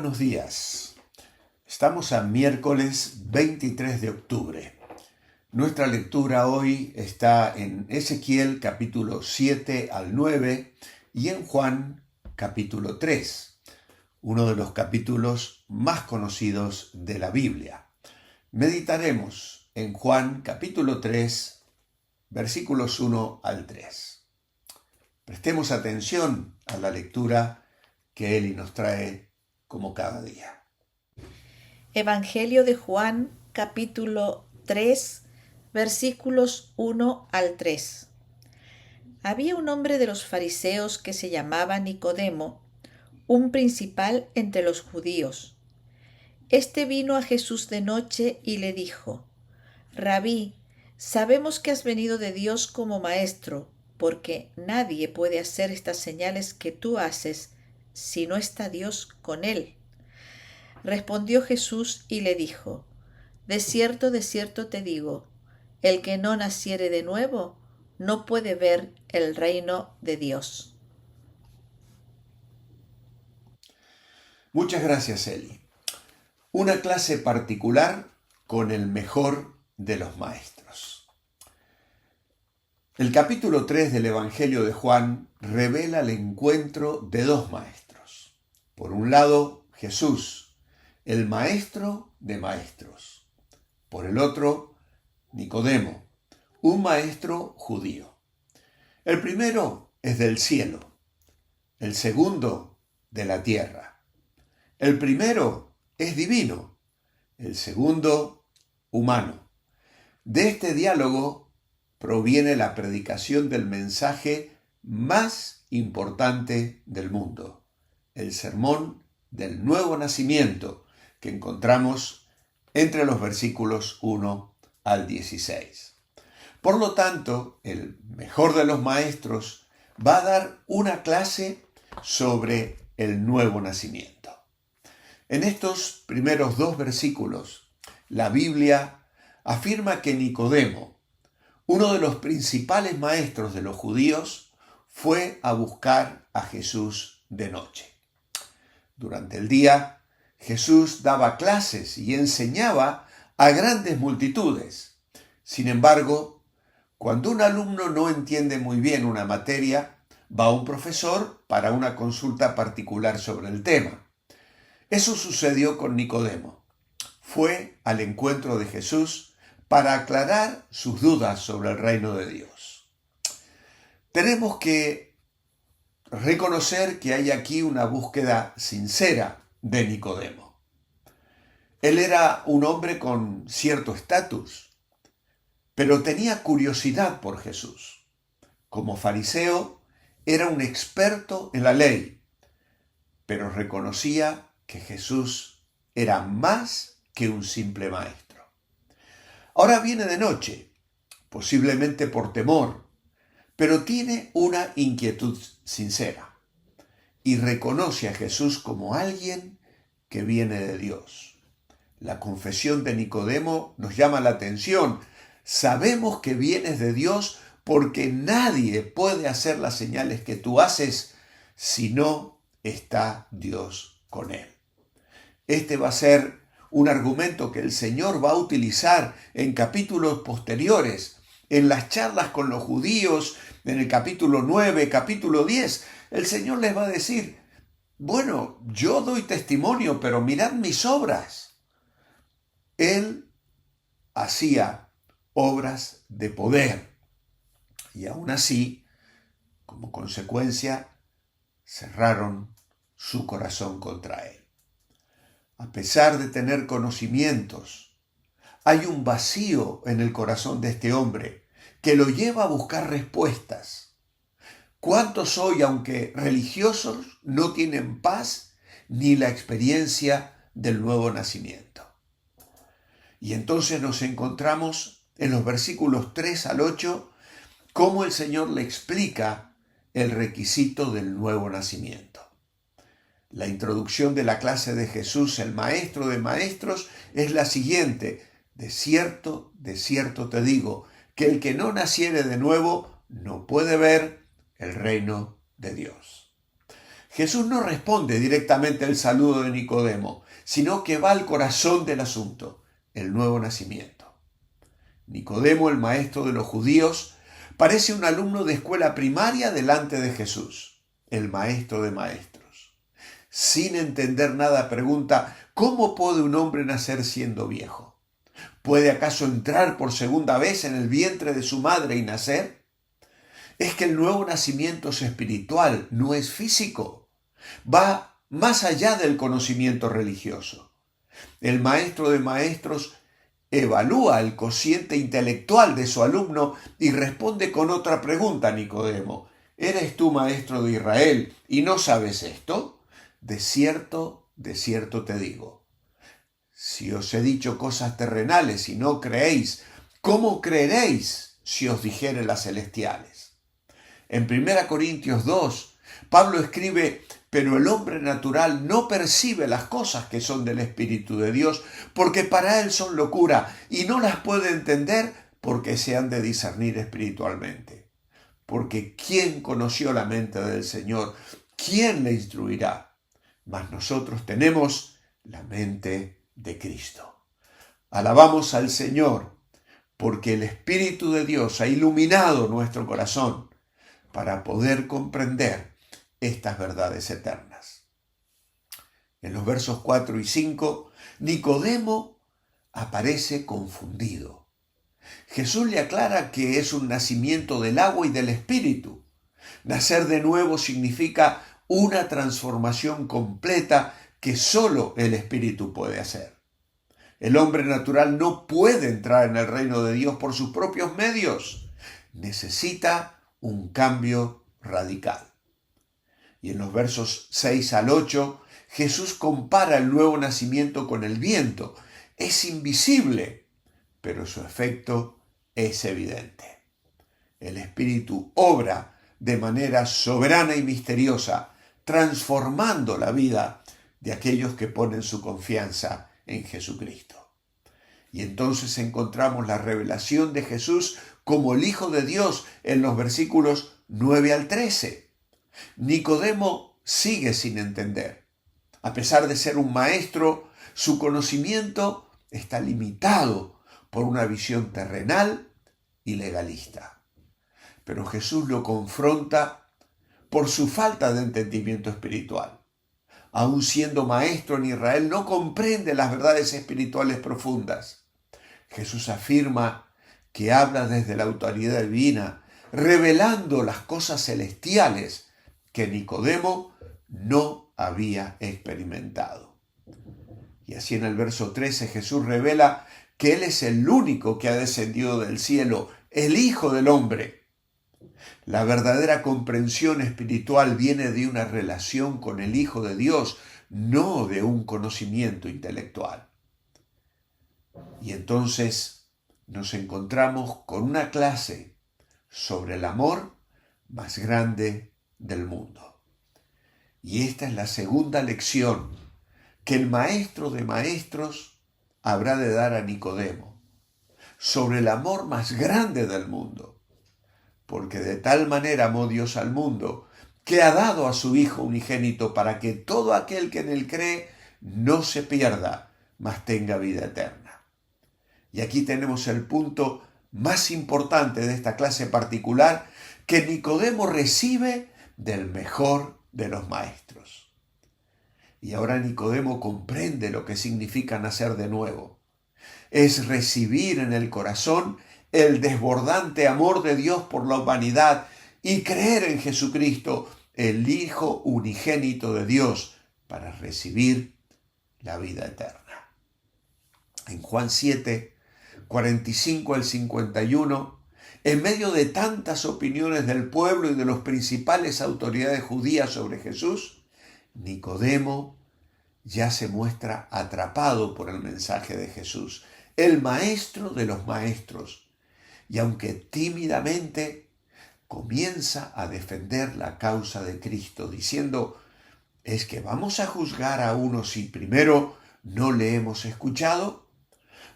buenos días. Estamos a miércoles 23 de octubre. Nuestra lectura hoy está en Ezequiel capítulo 7 al 9 y en Juan capítulo 3, uno de los capítulos más conocidos de la Biblia. Meditaremos en Juan capítulo 3, versículos 1 al 3. Prestemos atención a la lectura que Eli nos trae como cada día. Evangelio de Juan, capítulo 3, versículos 1 al 3. Había un hombre de los fariseos que se llamaba Nicodemo, un principal entre los judíos. Este vino a Jesús de noche y le dijo: Rabí, sabemos que has venido de Dios como maestro, porque nadie puede hacer estas señales que tú haces si no está Dios con él. Respondió Jesús y le dijo: de cierto te digo, el que no naciere de nuevo no puede ver el reino de Dios. Muchas gracias, Eli. Una clase particular con el mejor de los maestros. El capítulo 3 del Evangelio de Juan revela el encuentro de dos maestros. Por un lado, Jesús, el maestro de maestros. Por el otro, Nicodemo, un maestro judío. El primero es del cielo, el segundo de la tierra. El primero es divino, el segundo humano. De este diálogo proviene la predicación del mensaje más importante del mundo, el sermón del nuevo nacimiento que encontramos entre los versículos 1 al 16. Por lo tanto, el mejor de los maestros va a dar una clase sobre el nuevo nacimiento. En estos primeros dos versículos, la Biblia afirma que Nicodemo, uno de los principales maestros de los judíos, fue a buscar a Jesús de noche. Durante el día, Jesús daba clases y enseñaba a grandes multitudes. Sin embargo, cuando un alumno no entiende muy bien una materia, va a un profesor para una consulta particular sobre el tema. Eso sucedió con Nicodemo. Fue al encuentro de Jesús para aclarar sus dudas sobre el reino de Dios. Tenemos que reconocer que hay aquí una búsqueda sincera de Nicodemo. Él era un hombre con cierto estatus, pero tenía curiosidad por Jesús. Como fariseo, era un experto en la ley, pero reconocía que Jesús era más que un simple maestro. Ahora viene de noche, posiblemente por temor, pero tiene una inquietud sincera y reconoce a Jesús como alguien que viene de Dios. La confesión de Nicodemo nos llama la atención. Sabemos que vienes de Dios porque nadie puede hacer las señales que tú haces si no está Dios con él. Este va a ser un argumento que el Señor va a utilizar en capítulos posteriores, en las charlas con los judíos, en el capítulo 9, capítulo 10. El Señor les va a decir: bueno, yo doy testimonio, pero mirad mis obras. Él hacía obras de poder y aún así, como consecuencia, cerraron su corazón contra él. A pesar de tener conocimientos, hay un vacío en el corazón de este hombre que lo lleva a buscar respuestas. ¿Cuántos hoy, aunque religiosos, no tienen paz ni la experiencia del nuevo nacimiento? Y entonces nos encontramos en los versículos 3 al 8 cómo el Señor le explica el requisito del nuevo nacimiento. La introducción de la clase de Jesús, el maestro de maestros, es la siguiente: de cierto te digo, que el que no naciere de nuevo no puede ver el reino de Dios. Jesús no responde directamente al saludo de Nicodemo, sino que va al corazón del asunto, el nuevo nacimiento. Nicodemo, el maestro de los judíos, parece un alumno de escuela primaria delante de Jesús, el maestro de maestros. Sin entender nada pregunta, ¿cómo puede un hombre nacer siendo viejo? ¿Puede acaso entrar por segunda vez en el vientre de su madre y nacer? Es que el nuevo nacimiento es espiritual, no es físico. Va más allá del conocimiento religioso. El maestro de maestros evalúa el cociente intelectual de su alumno y responde con otra pregunta a Nicodemo. ¿Eres tú maestro de Israel y no sabes esto? De cierto te digo. Si os he dicho cosas terrenales y no creéis, ¿cómo creeréis si os dijere las celestiales? En 1 Corintios 2, Pablo escribe: pero el hombre natural no percibe las cosas que son del Espíritu de Dios, porque para él son locura, y no las puede entender porque se han de discernir espiritualmente. Porque ¿quién conoció la mente del Señor? ¿Quién le instruirá? Mas nosotros tenemos la mente de Cristo. Alabamos al Señor, porque el Espíritu de Dios ha iluminado nuestro corazón para poder comprender estas verdades eternas. En los versos 4 y 5, Nicodemo aparece confundido. Jesús le aclara que es un nacimiento del agua y del Espíritu. Nacer de nuevo significa una transformación completa que solo el Espíritu puede hacer. El hombre natural no puede entrar en el reino de Dios por sus propios medios. Necesita un cambio radical. Y en los versos 6 al 8, Jesús compara el nuevo nacimiento con el viento. Es invisible, pero su efecto es evidente. El Espíritu obra de manera soberana y misteriosa, transformando la vida de aquellos que ponen su confianza en Jesucristo. Y entonces encontramos la revelación de Jesús como el Hijo de Dios en los versículos 9 al 13. Nicodemo sigue sin entender. A pesar de ser un maestro, su conocimiento está limitado por una visión terrenal y legalista. Pero Jesús lo confronta por su falta de entendimiento espiritual. Aun siendo maestro en Israel, no comprende las verdades espirituales profundas. Jesús afirma que habla desde la autoridad divina, revelando las cosas celestiales que Nicodemo no había experimentado. Y así en el verso 13 Jesús revela que Él es el único que ha descendido del cielo, el Hijo del Hombre. La verdadera comprensión espiritual viene de una relación con el Hijo de Dios, no de un conocimiento intelectual. Y entonces nos encontramos con una clase sobre el amor más grande del mundo. Y esta es la segunda lección que el maestro de maestros habrá de dar a Nicodemo sobre el amor más grande del mundo. Porque de tal manera amó Dios al mundo que ha dado a su Hijo unigénito para que todo aquel que en él cree no se pierda, mas tenga vida eterna. Y aquí tenemos el punto más importante de esta clase particular que Nicodemo recibe del mejor de los maestros. Y ahora Nicodemo comprende lo que significa nacer de nuevo. Es recibir en el corazón el desbordante amor de Dios por la humanidad y creer en Jesucristo, el Hijo unigénito de Dios, para recibir la vida eterna. En Juan 7, 45 al 51, en medio de tantas opiniones del pueblo y de las principales autoridades judías sobre Jesús, Nicodemo ya se muestra atrapado por el mensaje de Jesús, el maestro de los maestros, y aunque tímidamente comienza a defender la causa de Cristo, diciendo: ¿es que vamos a juzgar a uno si primero no le hemos escuchado?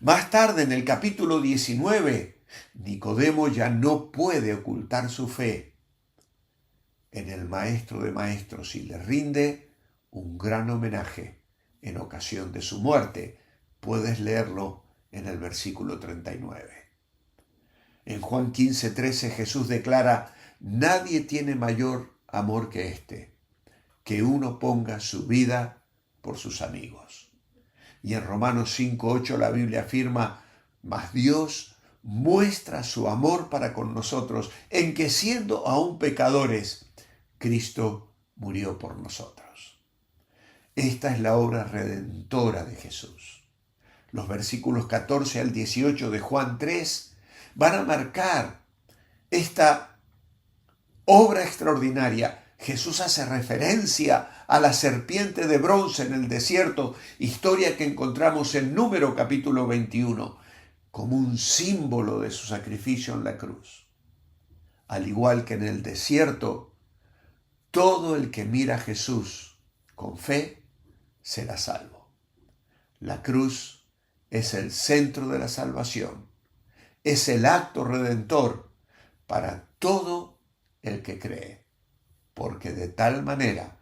Más tarde, en el capítulo 19, Nicodemo ya no puede ocultar su fe en el Maestro de Maestros y le rinde un gran homenaje en ocasión de su muerte. Puedes leerlo en el versículo 39. En Juan 15:13 Jesús declara: nadie tiene mayor amor que este, que uno ponga su vida por sus amigos. Y en Romanos 5:8 la Biblia afirma: mas Dios muestra su amor para con nosotros, en que siendo aún pecadores, Cristo murió por nosotros. Esta es la obra redentora de Jesús. Los versículos 14 al 18 de Juan 3 van a marcar esta obra extraordinaria. Jesús hace referencia a la serpiente de bronce en el desierto, historia que encontramos en Número capítulo 21, como un símbolo de su sacrificio en la cruz. Al igual que en el desierto, todo el que mira a Jesús con fe será salvo. La cruz es el centro de la salvación, es el acto redentor para todo el que cree, porque de tal manera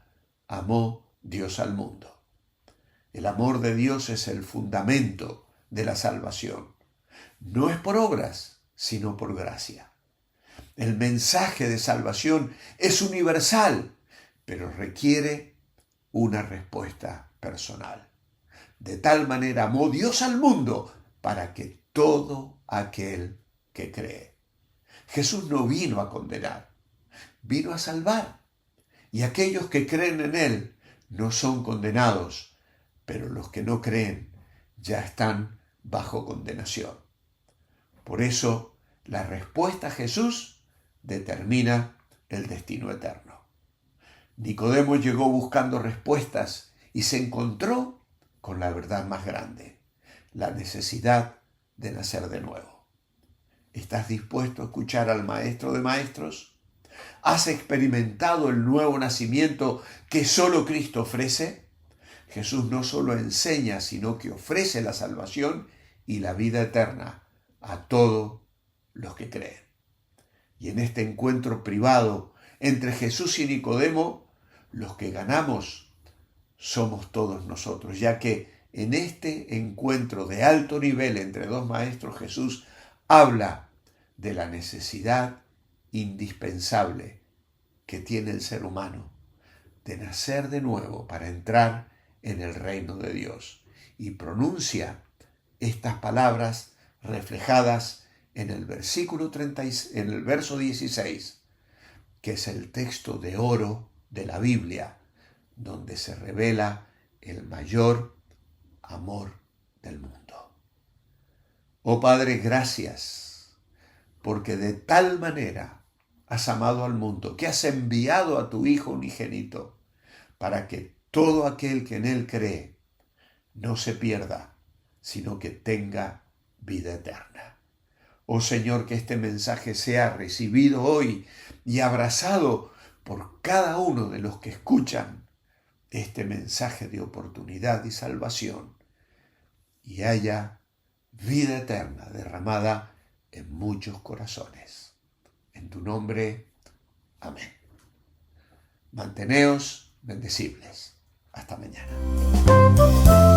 amó Dios al mundo. El amor de Dios es el fundamento de la salvación. No es por obras, sino por gracia. El mensaje de salvación es universal, pero requiere una respuesta personal. De tal manera amó Dios al mundo para que todo aquel que cree. Jesús no vino a condenar, vino a salvar. Y aquellos que creen en Él no son condenados, pero los que no creen ya están bajo condenación. Por eso, la respuesta a Jesús determina el destino eterno. Nicodemo llegó buscando respuestas y se encontró con la verdad más grande, la necesidad de nacer de nuevo. ¿Estás dispuesto a escuchar al Maestro de Maestros? ¿Has experimentado el nuevo nacimiento que solo Cristo ofrece? Jesús no solo enseña, sino que ofrece la salvación y la vida eterna a todos los que creen. Y en este encuentro privado entre Jesús y Nicodemo, los que ganamos somos todos nosotros, ya que en este encuentro de alto nivel entre dos maestros, Jesús habla de la necesidad indispensable que tiene el ser humano de nacer de nuevo para entrar en el reino de Dios. Y pronuncia estas palabras reflejadas en el versículo 30, en el verso 16, que es el texto de oro de la Biblia, donde se revela el mayor amor del mundo. Oh Padre, gracias, porque de tal manera has amado al mundo, que has enviado a tu Hijo unigénito, para que todo aquel que en Él cree no se pierda, sino que tenga vida eterna. Oh Señor, que este mensaje sea recibido hoy y abrazado por cada uno de los que escuchan este mensaje de oportunidad y salvación, y haya vida eterna derramada en muchos corazones. En tu nombre, amén. Manteneos bendecibles. Hasta mañana.